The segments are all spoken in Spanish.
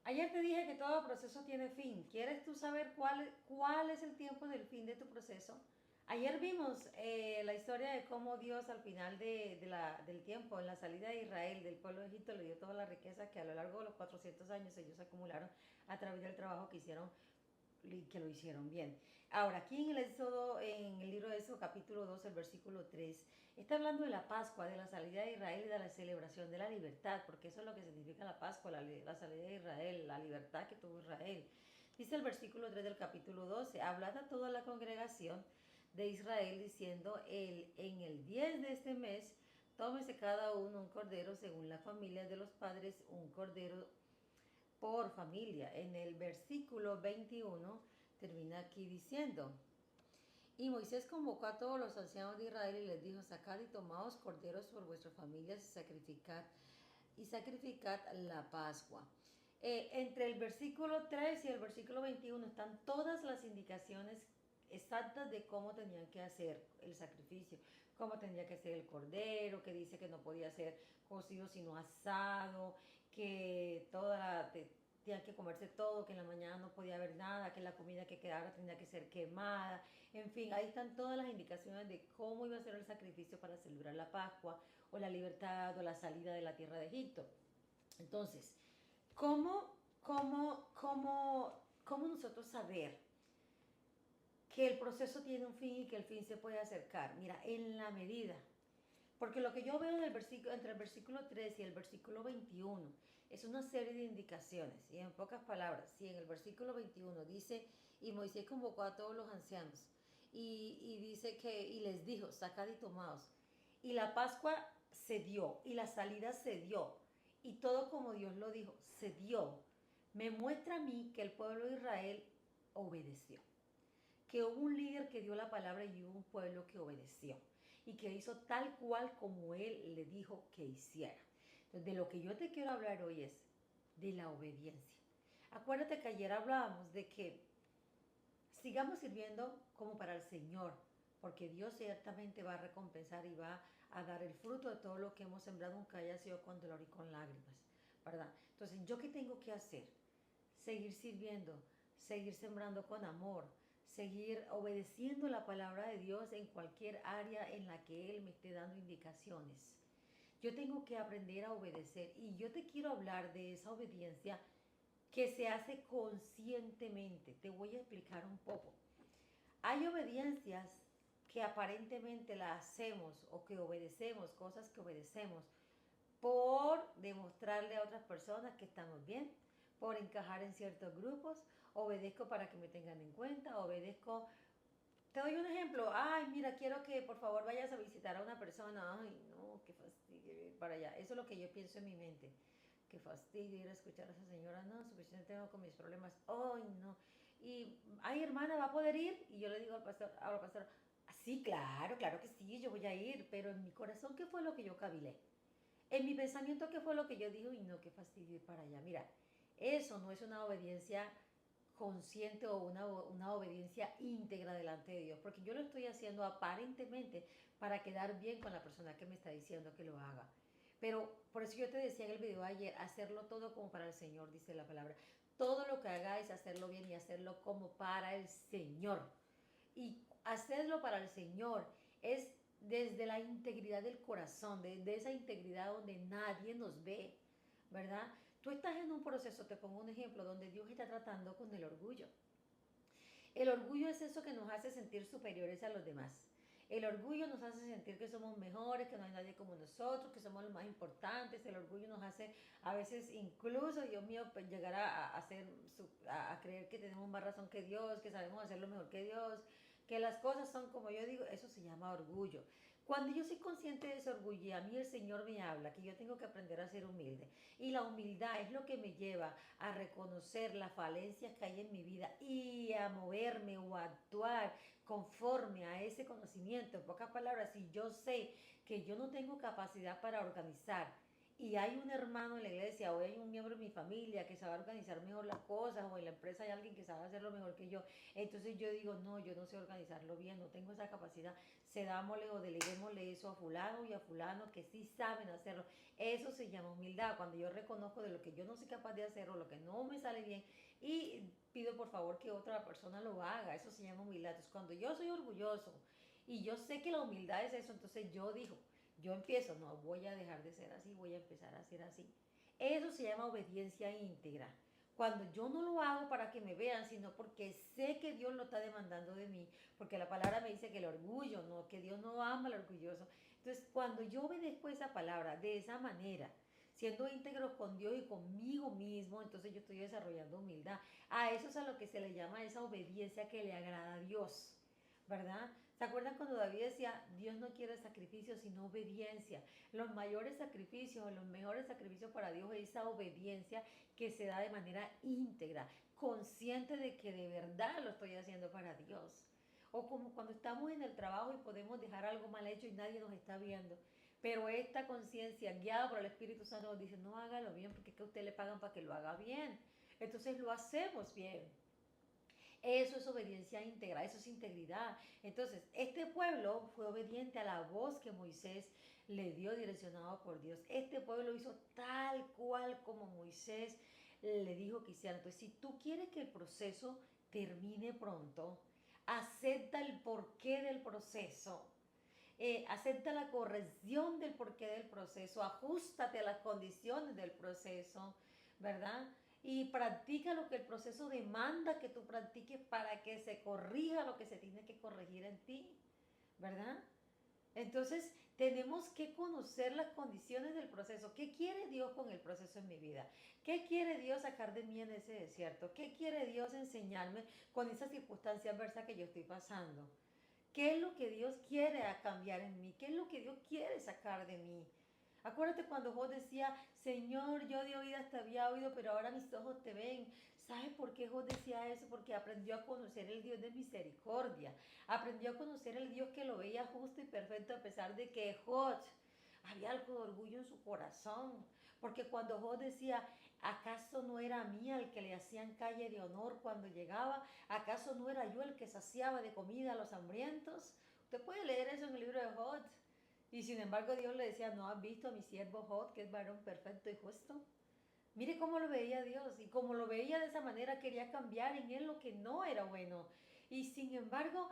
Ayer te dije que todo proceso tiene fin. ¿Quieres tú saber cuál es el tiempo del fin de tu proceso? Ayer vimos la historia de cómo Dios al final del tiempo, en la salida de Israel del pueblo de Egipto, le dio toda la riqueza que a lo largo de los 400 años ellos acumularon a través del trabajo que hicieron y que lo hicieron bien. Ahora, aquí en el Éxodo, en el libro de Éxodo capítulo 2, el versículo 3, está hablando de la Pascua, de la salida de Israel y de la celebración de la libertad, porque eso es lo que significa la Pascua, la salida de Israel, la libertad que tuvo Israel. Dice el versículo 3 del capítulo 12, hablad a toda la congregación de Israel diciendo, en el 10 de este mes, tómese cada uno un cordero según la familia de los padres, un cordero por familia. En el versículo 21 termina aquí diciendo, y Moisés convocó a todos los ancianos de Israel y les dijo, sacad y tomaos corderos por vuestras familias y sacrificad la Pascua. Entre el versículo 3 y el versículo 21 están todas las indicaciones exactas de cómo tenían que hacer el sacrificio, cómo tendría que ser el cordero, que dice que no podía ser cocido sino asado, que tenían que comerse todo, que en la mañana no podía haber nada, que la comida que quedara tenía que ser quemada, en fin, ahí están todas las indicaciones de cómo iba a ser el sacrificio para celebrar la Pascua o la libertad o la salida de la tierra de Egipto. Entonces, ¿cómo nosotros saber que el proceso tiene un fin y que el fin se puede acercar? Mira, en la medida. Porque lo que yo veo entre el versículo 3 y el versículo 21 es una serie de indicaciones. Y en pocas palabras, si en el versículo 21 dice, y Moisés convocó a todos los ancianos, y dice y les dijo, sacad y tomaos. Y la Pascua se dio, y la salida se dio, y todo como Dios lo dijo, se dio. Me muestra a mí que el pueblo de Israel obedeció, que hubo un líder que dio la palabra y hubo un pueblo que obedeció y que hizo tal cual como él le dijo que hiciera. Entonces, de lo que yo te quiero hablar hoy es de la obediencia. Acuérdate que ayer hablábamos de que sigamos sirviendo como para el Señor, porque Dios ciertamente va a recompensar y va a dar el fruto de todo lo que hemos sembrado, aunque haya sido con dolor y con lágrimas, ¿verdad? Entonces, ¿yo qué tengo que hacer? Seguir sirviendo, seguir sembrando con amor, seguir obedeciendo la palabra de Dios en cualquier área en la que Él me esté dando indicaciones. Yo tengo que aprender a obedecer y yo te quiero hablar de esa obediencia que se hace conscientemente. Te voy a explicar un poco. Hay obediencias que aparentemente las hacemos o que obedecemos, cosas que obedecemos por demostrarle a otras personas que estamos bien, por encajar en ciertos grupos, obedezco para que me tengan en cuenta, obedezco. Te doy un ejemplo, ay, mira, quiero que por favor vayas a visitar a una persona, ay, no, qué fastidio ir para allá. Eso es lo que yo pienso en mi mente. Qué fastidio ir a escuchar a esa señora, no, suficiente tengo con mis problemas, ay, no. Y, ay, hermana, ¿va a poder ir? Y yo le digo al pastor, sí, claro, claro que sí, yo voy a ir, pero en mi corazón, ¿qué fue lo que yo cavilé? En mi pensamiento, ¿qué fue lo que yo digo? Y no, qué fastidio ir para allá. Mira, eso no es una obediencia consciente o una obediencia íntegra delante de Dios, porque yo lo estoy haciendo aparentemente para quedar bien con la persona que me está diciendo que lo haga. Pero por eso yo te decía en el video ayer, hacerlo todo como para el Señor, dice la palabra. Todo lo que hagáis, hacerlo bien y hacerlo como para el Señor. Y hacerlo para el Señor es desde la integridad del corazón, desde esa integridad donde nadie nos ve, ¿verdad? Tú estás en un proceso, te pongo un ejemplo, donde Dios está tratando con el orgullo. El orgullo es eso que nos hace sentir superiores a los demás. El orgullo nos hace sentir que somos mejores, que no hay nadie como nosotros, que somos los más importantes. El orgullo nos hace a veces incluso, Dios mío, pues, llegar a creer que tenemos más razón que Dios, que sabemos hacerlo mejor que Dios, que las cosas son como yo digo. Eso se llama orgullo. Cuando yo soy consciente de ese orgullo y a mí el Señor me habla que yo tengo que aprender a ser humilde, y la humildad es lo que me lleva a reconocer las falencias que hay en mi vida y a moverme o a actuar conforme a ese conocimiento. En pocas palabras, si yo sé que yo no tengo capacidad para organizar y hay un hermano en la iglesia o hay un miembro de mi familia que sabe organizar mejor las cosas o en la empresa hay alguien que sabe hacerlo mejor que yo, entonces yo digo, no, yo no sé organizarlo bien, no tengo esa capacidad, cedámosle o deleguémosle eso a fulano y a fulano que sí saben hacerlo. Eso se llama humildad, cuando yo reconozco de lo que yo no soy capaz de hacer o lo que no me sale bien y pido por favor que otra persona lo haga, eso se llama humildad. Entonces cuando yo soy orgulloso y yo sé que la humildad es eso, entonces yo digo, yo empiezo, no, voy a dejar de ser así, voy a empezar a ser así. Eso se llama obediencia íntegra. Cuando yo no lo hago para que me vean, sino porque sé que Dios lo está demandando de mí, porque la palabra me dice que el orgullo, no, que Dios no ama al orgulloso. Entonces, cuando yo obedezco esa palabra de esa manera, siendo íntegro con Dios y conmigo mismo, entonces yo estoy desarrollando humildad. A eso es a lo que se le llama esa obediencia que le agrada a Dios, ¿verdad? ¿Se acuerdan cuando David decía, Dios no quiere sacrificio, sino obediencia? Los mayores sacrificios, los mejores sacrificios para Dios es esa obediencia que se da de manera íntegra, consciente de que de verdad lo estoy haciendo para Dios. O como cuando estamos en el trabajo y podemos dejar algo mal hecho y nadie nos está viendo. Pero esta conciencia guiada por el Espíritu Santo nos dice, no hágalo bien porque es que a usted le pagan para que lo haga bien. Entonces lo hacemos bien. Eso es obediencia íntegra, eso es integridad. Entonces, este pueblo fue obediente a la voz que Moisés le dio direccionado por Dios. Este pueblo hizo tal cual como Moisés le dijo que hiciera. Entonces, si tú quieres que el proceso termine pronto, acepta el porqué del proceso. Acepta la corrección del porqué del proceso, ajustate a las condiciones del proceso, ¿verdad? Y practica lo que el proceso demanda que tú practiques para que se corrija lo que se tiene que corregir en ti, ¿verdad? Entonces tenemos que conocer las condiciones del proceso. ¿Qué quiere Dios con el proceso en mi vida? ¿Qué quiere Dios sacar de mí en ese desierto? ¿Qué quiere Dios enseñarme con esa circunstancia adversa que yo estoy pasando? ¿Qué es lo que Dios quiere cambiar en mí? ¿Qué es lo que Dios quiere sacar de mí? Acuérdate cuando Job decía, Señor, yo de oídas te había oído, pero ahora mis ojos te ven. ¿Sabes por qué Job decía eso? Porque aprendió a conocer el Dios de misericordia. Aprendió a conocer el Dios que lo veía justo y perfecto a pesar de que Job había algo de orgullo en su corazón. Porque cuando Job decía, ¿acaso no era a mí al que le hacían calle de honor cuando llegaba? ¿Acaso no era yo el que saciaba de comida a los hambrientos? Usted puede leer eso en el libro de Job. Y sin embargo Dios le decía, ¿no has visto a mi siervo Job, que es varón perfecto y justo? Mire cómo lo veía Dios, y como lo veía de esa manera quería cambiar en él lo que no era bueno. Y sin embargo,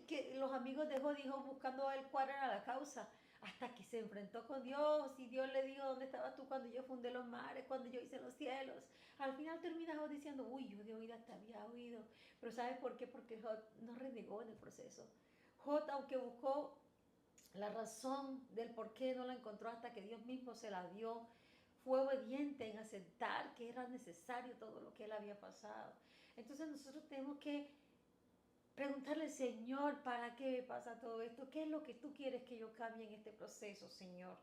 que los amigos de Job dijo buscando a él cuál era la causa, hasta que se enfrentó con Dios y Dios le dijo, ¿dónde estabas tú cuando yo fundé los mares, cuando yo hice los cielos? Al final termina Job diciendo, uy, yo de oídas te había oído. Pero ¿sabes por qué? Porque Job no renegó en el proceso. Job, aunque buscó la razón del por qué no la encontró hasta que Dios mismo se la dio, fue obediente en aceptar que era necesario todo lo que él había pasado. Entonces nosotros tenemos que preguntarle, Señor, ¿para qué me pasa todo esto? ¿Qué es lo que tú quieres que yo cambie en este proceso, Señor?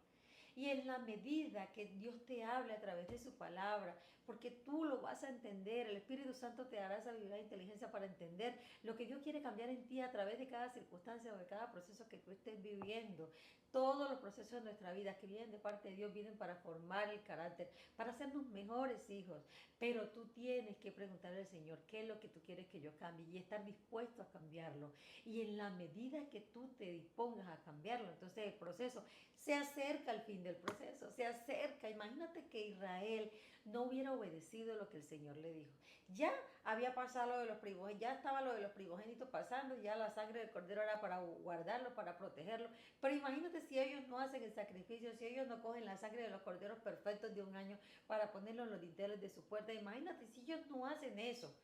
Y en la medida que Dios te hable a través de su palabra, porque tú lo vas a entender, el Espíritu Santo te dará sabiduría e inteligencia para entender lo que Dios quiere cambiar en ti a través de cada circunstancia o de cada proceso que tú estés viviendo. Todos los procesos de nuestra vida que vienen de parte de Dios vienen para formar el carácter, para hacernos mejores hijos. Pero tú tienes que preguntarle al Señor qué es lo que tú quieres que yo cambie y estar dispuesto a cambiarlo. Y en la medida que tú te dispongas a cambiarlo, entonces el proceso se acerca al fin del proceso, se acerca. Imagínate que Israel no hubiera obedecido lo que el Señor le dijo. Ya había pasado lo de los primogénitos, ya estaba lo de los primogénitos pasando, ya la sangre del cordero era para guardarlo, para protegerlo. Pero imagínate si ellos no hacen el sacrificio, si ellos no cogen la sangre de los corderos perfectos de un año para ponerlo en los dinteles de su puerta. Imagínate si ellos no hacen eso.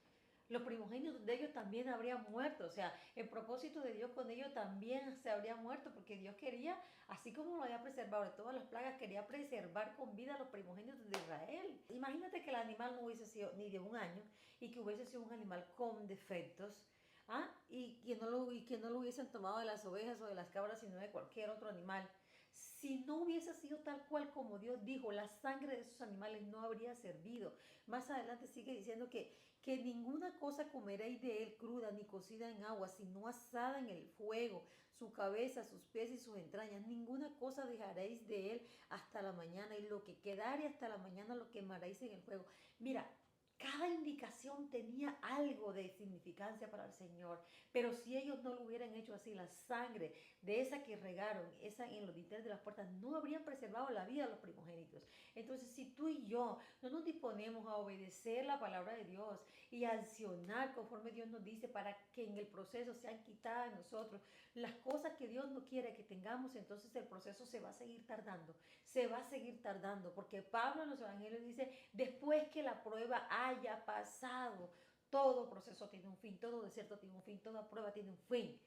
Los primogénitos de ellos también habrían muerto, o sea, el propósito de Dios con ellos también se habría muerto, porque Dios quería, así como lo había preservado de todas las plagas, quería preservar con vida a los primogénitos de Israel. Imagínate que el animal no hubiese sido ni de un año y que hubiese sido un animal con defectos, ¿ah? Y que no lo hubiesen tomado de las ovejas o de las cabras, sino de cualquier otro animal. Si no hubiese sido tal cual como Dios dijo, la sangre de esos animales no habría servido. Más adelante sigue diciendo que ninguna cosa comeréis de él cruda ni cocida en agua, sino asada en el fuego, su cabeza, sus pies y sus entrañas. Ninguna cosa dejaréis de él hasta la mañana, y lo que quedare hasta la mañana lo quemaréis en el fuego. Mira, cada indicación tenía algo de significancia para el Señor, pero si ellos no lo hubieran hecho así, la sangre de esa que regaron, esa en los dinteles de las puertas, no habrían preservado la vida de los primogénitos. Entonces, si tú y yo no nos disponemos a obedecer la palabra de Dios y a accionar conforme Dios nos dice para que en el proceso sean quitadas de nosotros las cosas que Dios no quiere que tengamos, entonces el proceso se va a seguir tardando, se va a seguir tardando, porque Pablo en los evangelios dice, después que la prueba haya pasado, todo proceso tiene un fin, todo desierto tiene un fin, toda prueba tiene un fin,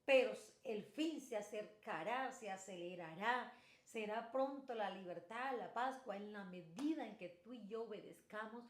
pero el fin se acercará, se acelerará, será pronto la libertad, la Pascua, en la medida en que tú y yo obedezcamos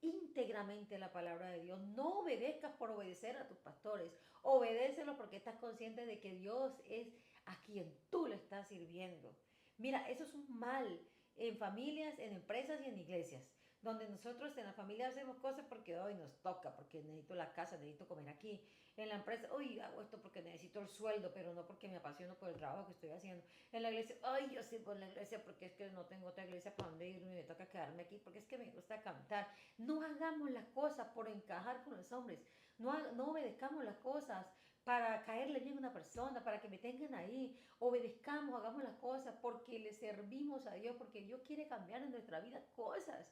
íntegramente la palabra de Dios. No obedezcas por obedecer a tus pastores, obedécelo porque estás consciente de que Dios es a quien tú le estás sirviendo. Mira, eso es un mal en familias, en empresas y en iglesias, donde nosotros en la familia hacemos cosas porque hoy nos toca, porque necesito la casa, necesito comer aquí. En la empresa, hoy hago esto porque necesito el sueldo, pero no porque me apasiono por el trabajo que estoy haciendo. En la iglesia, ay, yo sirvo en la iglesia porque es que no tengo otra iglesia para donde irme y me toca quedarme aquí porque es que me gusta cantar. No hagamos las cosas por encajar con los hombres, no obedezcamos las cosas para caerle bien a una persona, para que me tengan ahí. Obedezcamos, hagamos las cosas porque le servimos a Dios, porque Dios quiere cambiar en nuestra vida cosas.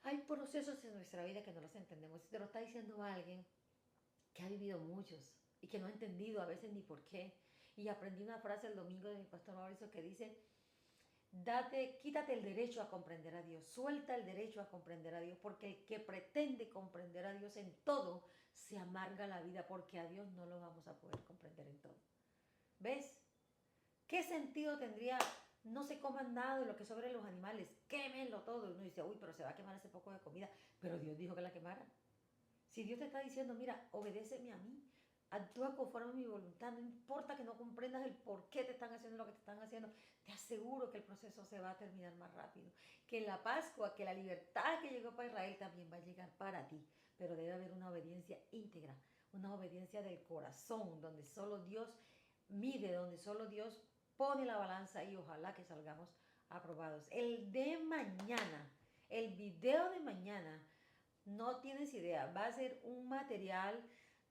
Hay procesos en nuestra vida que no los entendemos. Si te lo está diciendo alguien que ha vivido muchos y que no ha entendido a veces ni por qué. Y aprendí una frase el domingo de mi pastor Mauricio que dice, quítate el derecho a comprender a Dios, suelta el derecho a comprender a Dios, porque el que pretende comprender a Dios en todo, se amarga la vida, porque a Dios no lo vamos a poder comprender en todo. ¿Ves? ¿Qué sentido tendría no se coman nada de lo que sobre los animales? Quémenlo todo. Y uno dice, uy, pero se va a quemar ese poco de comida. Pero Dios dijo que la quemara. Si Dios te está diciendo, mira, obedéceme a mí, actúa conforme a mi voluntad, no importa que no comprendas el por qué te están haciendo lo que te están haciendo, te aseguro que el proceso se va a terminar más rápido. Que la Pascua, que la libertad que llegó para Israel también va a llegar para ti, pero debe haber una obediencia íntegra, una obediencia del corazón, donde solo Dios mide, donde solo Dios pone la balanza y ojalá que salgamos aprobados. El de mañana, el video de mañana, no tienes idea, va a ser un material,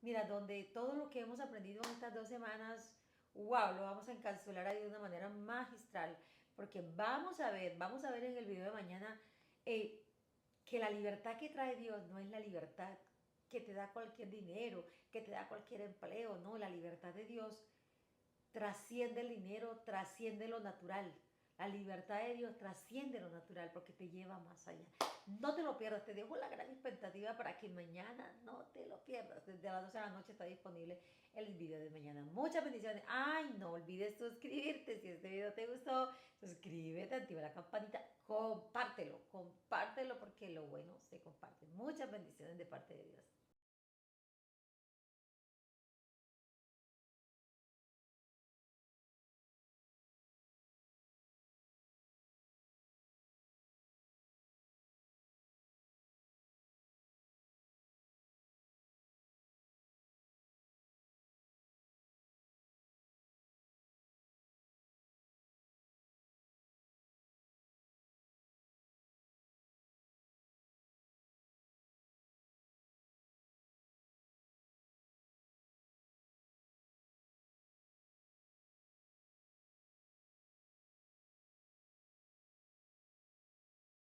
mira, donde todo lo que hemos aprendido en estas 2 semanas, wow, lo vamos a encapsular ahí de una manera magistral, porque vamos a ver en el video de mañana eh, que la libertad que trae Dios no es la libertad que te da cualquier dinero, que te da cualquier empleo, no, la libertad de Dios trasciende el dinero, trasciende lo natural. La libertad de Dios trasciende lo natural porque te lleva más allá. No te lo pierdas, te dejo la gran expectativa para que mañana no te lo pierdas. Desde las 12 de la noche está disponible el video de mañana. Muchas bendiciones. Ay, no olvides suscribirte. Si este video te gustó, suscríbete, activa la campanita, compártelo porque lo bueno se comparte. Muchas bendiciones de parte de Dios.